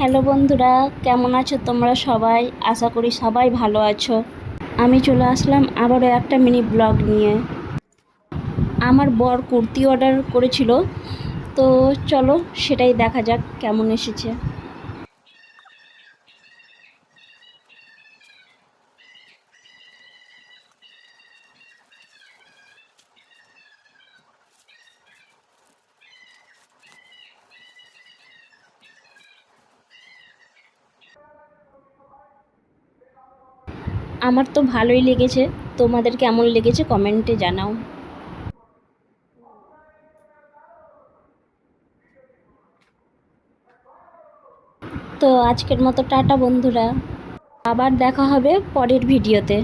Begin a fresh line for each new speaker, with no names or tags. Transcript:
Hello বন্ধুরা, কেমন আছো তোমরা সবাই? আশা করি সবাই ভালো আছো। আমি চলে আসলাম আবারও একটা মিনি ব্লগ নিয়ে। আমার বর কুর্তি অর্ডার করেছিল, তো চলো সেটাই দেখা যাক কেমন এসেছে। আমার তো ভালোই লেগেছে, তোমাদের কেমন লেগেছে কমেন্টে জানাও। তো আজকের মতো টাটা বন্ধুরা, আবার দেখা হবে পরের ভিডিওতে।